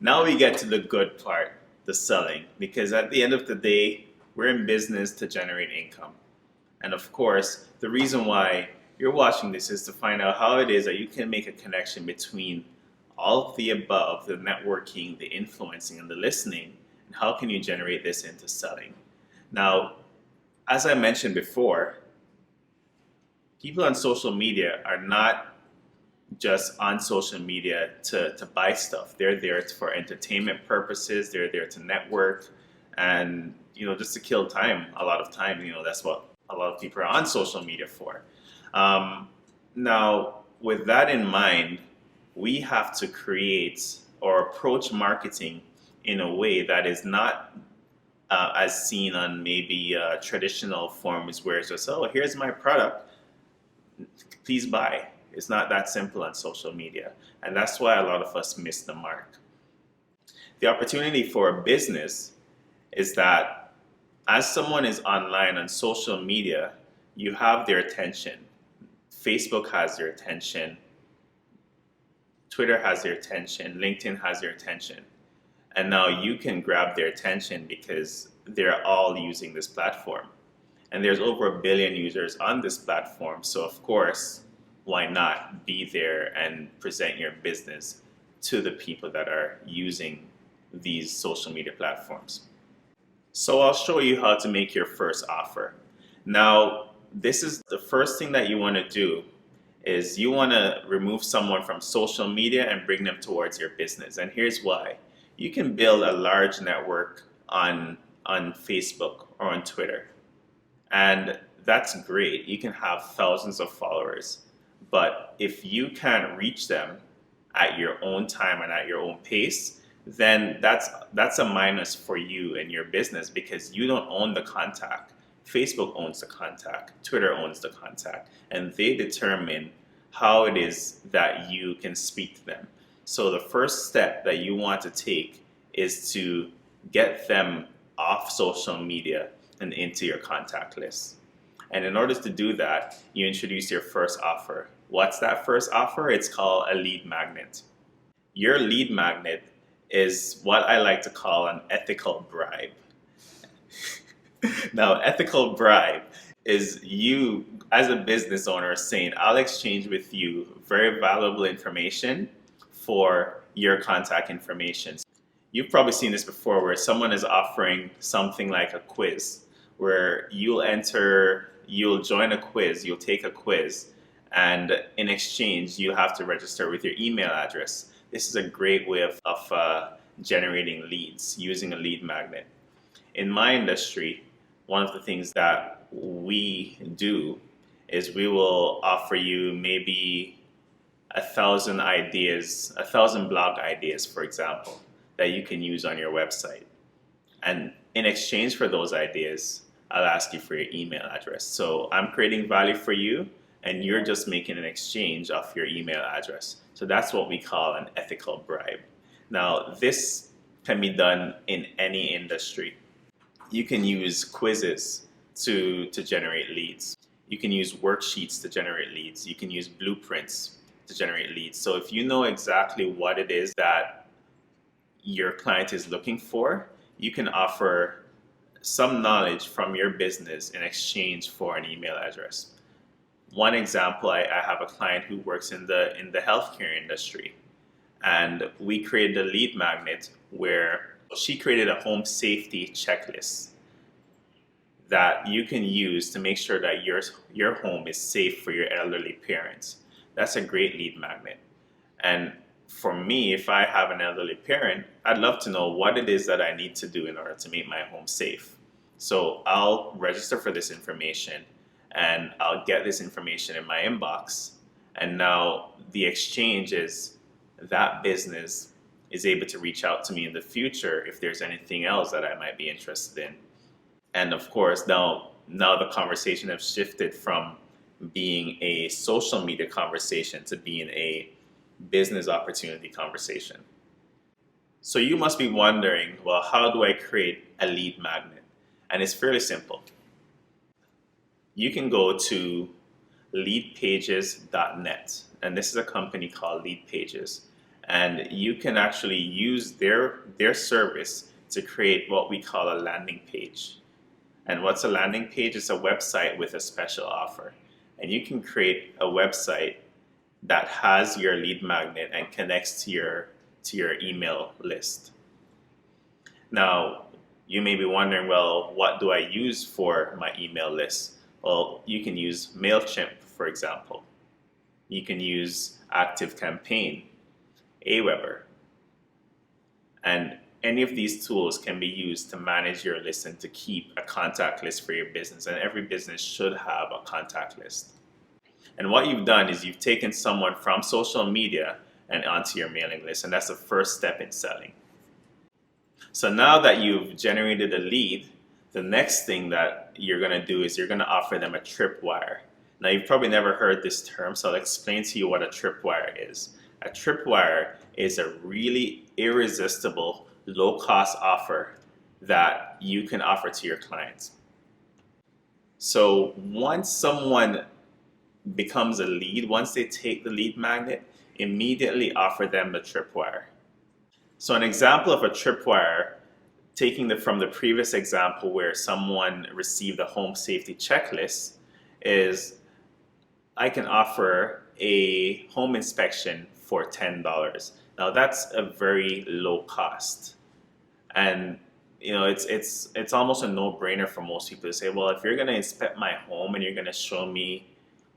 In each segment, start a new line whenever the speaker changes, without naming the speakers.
Now we get to the good part, the selling, because at the end of the day, we're in business to generate income. And of course, the reason why you're watching this is to find out how it is that you can make a connection between all of the above, the networking, the influencing, and the listening, and how can you generate this into selling. Now, as I mentioned before, people on social media are not just on social media to buy stuff. They're there for entertainment purposes. They're there to network and, just to kill time. A lot of time, that's what a lot of people are on social media for. Now, with that in mind, we have to create or approach marketing in a way that is not as seen on maybe traditional forms where it's just, oh, here's my product, please buy. It's not that simple on social media. And that's why a lot of us miss the mark. The opportunity for a business is that as someone is online on social media, you have their attention. Facebook has their attention. Twitter has their attention. LinkedIn has their attention. And now you can grab their attention because they're all using this platform. And there's over 1 billion users on this platform. So of course, why not be there and present your business to the people that are using these social media platforms? So I'll show you how to make your first offer. Now, this is the first thing that you want to do is you want to remove someone from social media and bring them towards your business. And here's why. You can build a large network on Facebook or on Twitter. And that's great. You can have thousands of followers. But if you can't reach them at your own time and at your own pace, then that's a minus for you and your business because you don't own the contact. Facebook owns the contact, Twitter owns the contact, and they determine how it is that you can speak to them. So the first step that you want to take is to get them off social media and into your contact list. And in order to do that, you introduce your first offer. What's that first offer? It's called a lead magnet. Your lead magnet is what I like to call an ethical bribe. Now, ethical bribe is you as a business owner saying, I'll exchange with you very valuable information for your contact information. You've probably seen this before where someone is offering something like a quiz where you'll join a quiz, you'll take a quiz, and in exchange, you have to register with your email address. This is a great way of generating leads using a lead magnet. In my industry, one of the things that we do is we will offer you maybe 1,000 ideas, 1,000 blog ideas, for example, that you can use on your website. And in exchange for those ideas, I'll ask you for your email address. So I'm creating value for you, and you're just making an exchange of your email address. So that's what we call an ethical bribe. Now, this can be done in any industry. You can use quizzes to generate leads. You can use worksheets to generate leads. You can use blueprints to generate leads. So if you know exactly what it is that your client is looking for, you can offer some knowledge from your business in exchange for an email address. One example, I have a client who works in the healthcare industry, and we created a lead magnet where she created a home safety checklist that you can use to make sure that your home is safe for your elderly parents. That's a great lead magnet. And for me, if I have an elderly parent, I'd love to know what it is that I need to do in order to make my home safe. So I'll register for this information and I'll get this information in my inbox. And now the exchange is that business is able to reach out to me in the future if there's anything else that I might be interested in. And of course, now the conversation has shifted from being a social media conversation to being a business opportunity conversation. So you must be wondering, well, how do I create a lead magnet? And it's fairly simple. You can go to leadpages.net, and this is a company called Leadpages. and you can actually use their service to create what we call a landing page. And what's a landing page? It's a website with a special offer. And you can create a website that has your lead magnet and connects to your email list. Now, you may be wondering, well, what do I use for my email list? Well, you can use MailChimp, for example. You can use ActiveCampaign, Aweber. And any of these tools can be used to manage your list and to keep a contact list for your business. And every business should have a contact list. And what you've done is you've taken someone from social media and onto your mailing list. And that's the first step in selling. So now that you've generated a lead, the next thing that you're going to do is you're going to offer them a tripwire. Now, you've probably never heard this term, so I'll explain to you what a tripwire is. A tripwire is a really irresistible, low-cost offer that you can offer to your clients. So once someone becomes a lead, once they take the lead magnet, immediately offer them the tripwire. So an example of a tripwire, taking from the previous example where someone received a home safety checklist, is I can offer a home inspection for $10. Now that's a very low cost. And it's almost a no-brainer for most people to say, well, if you're going to inspect my home and you're going to show me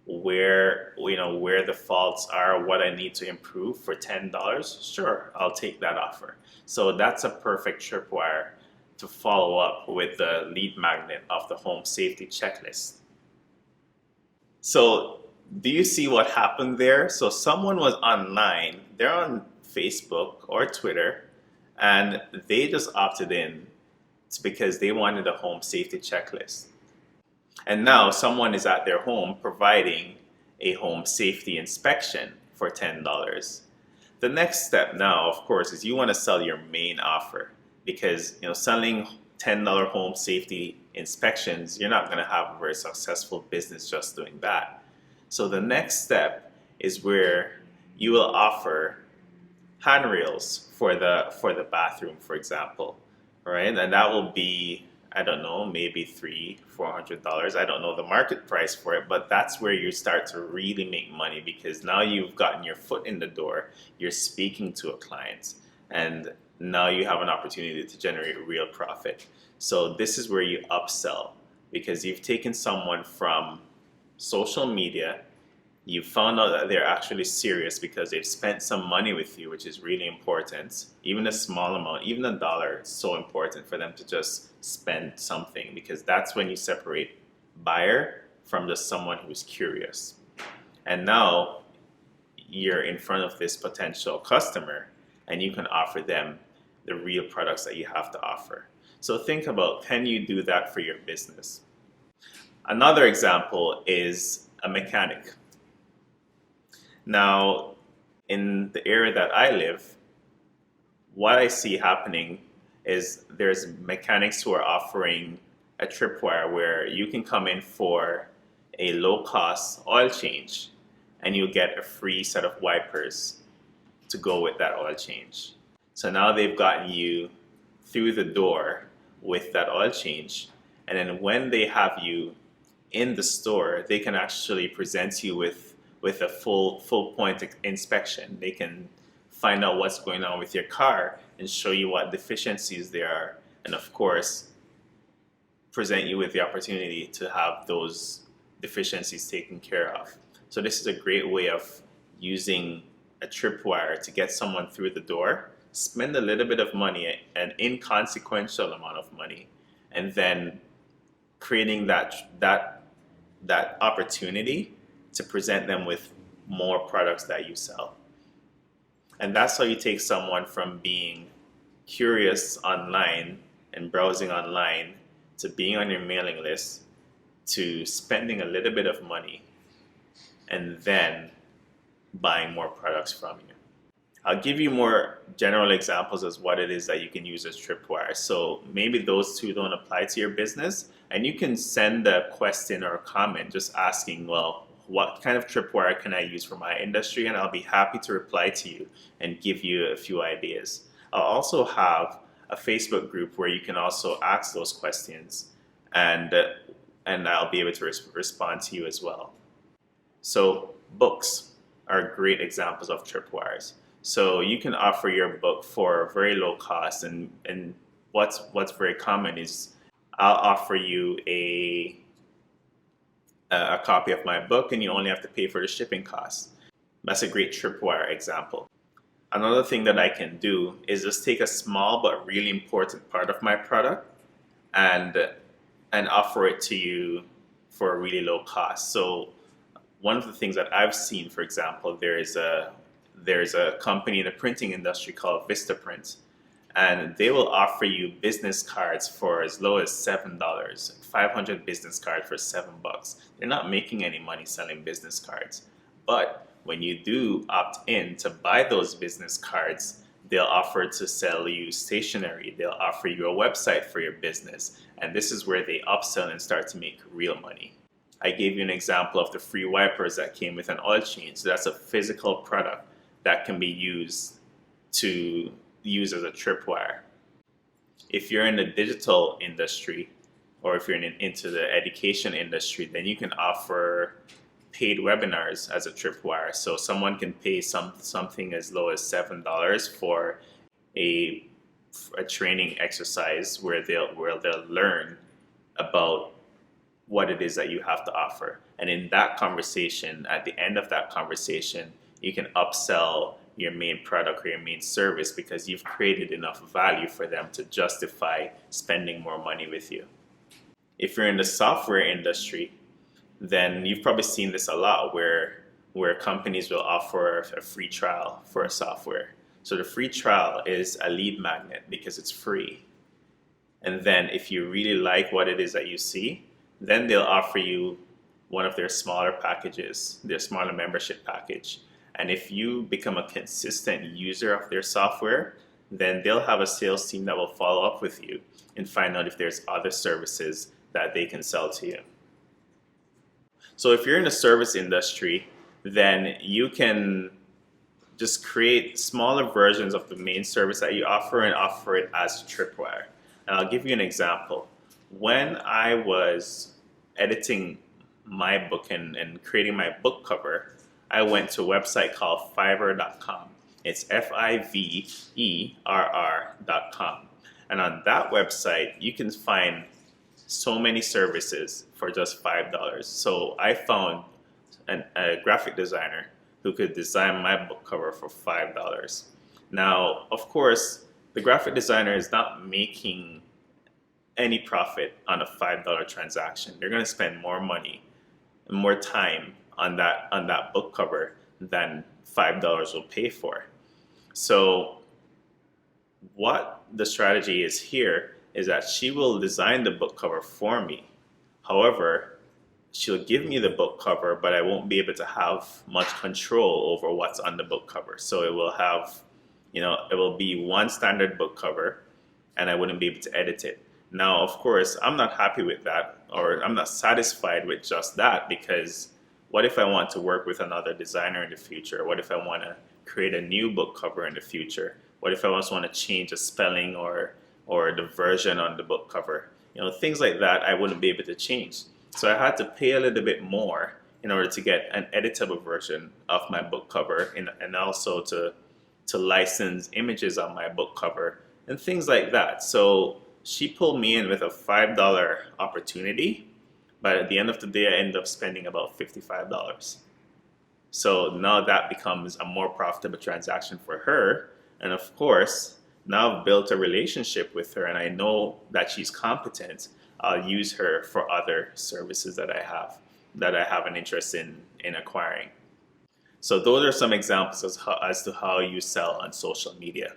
where the faults are, what I need to improve for $10, sure, I'll take that offer. So that's a perfect tripwire to follow up with the lead magnet of the home safety checklist. So do you see what happened there? So someone was online, they're on Facebook or Twitter, and they just opted in because they wanted a home safety checklist. And now someone is at their home providing a home safety inspection for $10. The next step now, of course, is you want to sell your main offer, because selling $10 home safety inspections, you're not going to have a very successful business just doing that. So the next step is where you will offer handrails for the bathroom, for example, right? And that will be, I don't know, maybe $300-400. I don't know the market price for it, but that's where you start to really make money, because now you've gotten your foot in the door, you're speaking to a client, and now you have an opportunity to generate real profit. So this is where you upsell, because you've taken someone from social media, you found out that they're actually serious because they've spent some money with you, which is really important. Even a small amount, even $1, it's so important for them to just spend something, because that's when you separate buyer from just someone who's curious. And now you're in front of this potential customer and you can offer them the real products that you have to offer. So think about, can you do that for your business? Another example is a mechanic. Now, in the area that I live, what I see happening is there's mechanics who are offering a tripwire where you can come in for a low-cost oil change and you'll get a free set of wipers to go with that oil change. So now they've gotten you through the door with that oil change, and then when they have you in the store, they can actually present you with a full point inspection. They can find out what's going on with your car and show you what deficiencies there are, and of course present you with the opportunity to have those deficiencies taken care of. So this is a great way of using a tripwire to get someone through the door, spend a little bit of money, an inconsequential amount of money, and then creating that opportunity to present them with more products that you sell. And that's how you take someone from being curious online and browsing online to being on your mailing list to spending a little bit of money and then buying more products from you. I'll give you more general examples as what it is that you can use as tripwire. So maybe those two don't apply to your business, and you can send a question or a comment just asking, well, what kind of tripwire can I use for my industry, and I'll be happy to reply to you and give you a few ideas. I'll also have a Facebook group where you can also ask those questions, and I'll be able to respond to you as well. So books are great examples of tripwires. So you can offer your book for very low cost, and what's very common is I'll offer you a copy of my book, and you only have to pay for the shipping costs. That's a great tripwire example. Another thing that I can do is just take a small but really important part of my product and offer it to you for a really low cost. So one of the things that I've seen, for example, there's a company in the printing industry called Vistaprint, and they will offer you business cards for as low as $7, 500 business cards for $7. They're not making any money selling business cards, but when you do opt in to buy those business cards, they'll offer to sell you stationery. They'll offer you a website for your business, and this is where they upsell and start to make real money. I gave you an example of the free wipers that came with an oil change. So that's a physical product that can be used to use as a tripwire. If you're in the digital industry, or if you're into the education industry, then you can offer paid webinars as a tripwire. So someone can pay something as low as $7 for a training exercise where they'll learn about what it is that you have to offer. And in that conversation, at the end of that conversation, you can upsell your main product or your main service because you've created enough value for them to justify spending more money with you. If you're in the software industry, then you've probably seen this a lot where companies will offer a free trial for a software. So the free trial is a lead magnet because it's free. And then if you really like what it is that you see, then they'll offer you one of their smaller packages, their smaller membership package. And if you become a consistent user of their software, then they'll have a sales team that will follow up with you and find out if there's other services that they can sell to you. So if you're in the service industry, then you can just create smaller versions of the main service that you offer and offer it as a tripwire. And I'll give you an example. When I was editing my book and creating my book cover, I went to a website called Fiverr.com. It's Fiverr.com. And on that website, you can find so many services for just $5. So I found a graphic designer who could design my book cover for $5. Now, of course, the graphic designer is not making any profit on a $5 transaction. They're going to spend more money and more time on that book cover than $5 will pay for. So what the strategy is here is that she will design the book cover for me. However, she'll give me the book cover, but I won't be able to have much control over what's on the book cover. So it will have, it will be one standard book cover, and I wouldn't be able to edit it. Now, of course, I'm not happy with that, or I'm not satisfied with just that, because what if I want to work with another designer in the future? What if I want to create a new book cover in the future? What if I also want to change a spelling or the version on the book cover? Things like that I wouldn't be able to change. So I had to pay a little bit more in order to get an editable version of my book cover, and also to license images on my book cover and things like that. So she pulled me in with a $5 opportunity, but at the end of the day, I ended up spending about $55. So now that becomes a more profitable transaction for her. And of course, now I've built a relationship with her and I know that she's competent. I'll use her for other services that I have an interest in acquiring. So those are some examples as to how you sell on social media.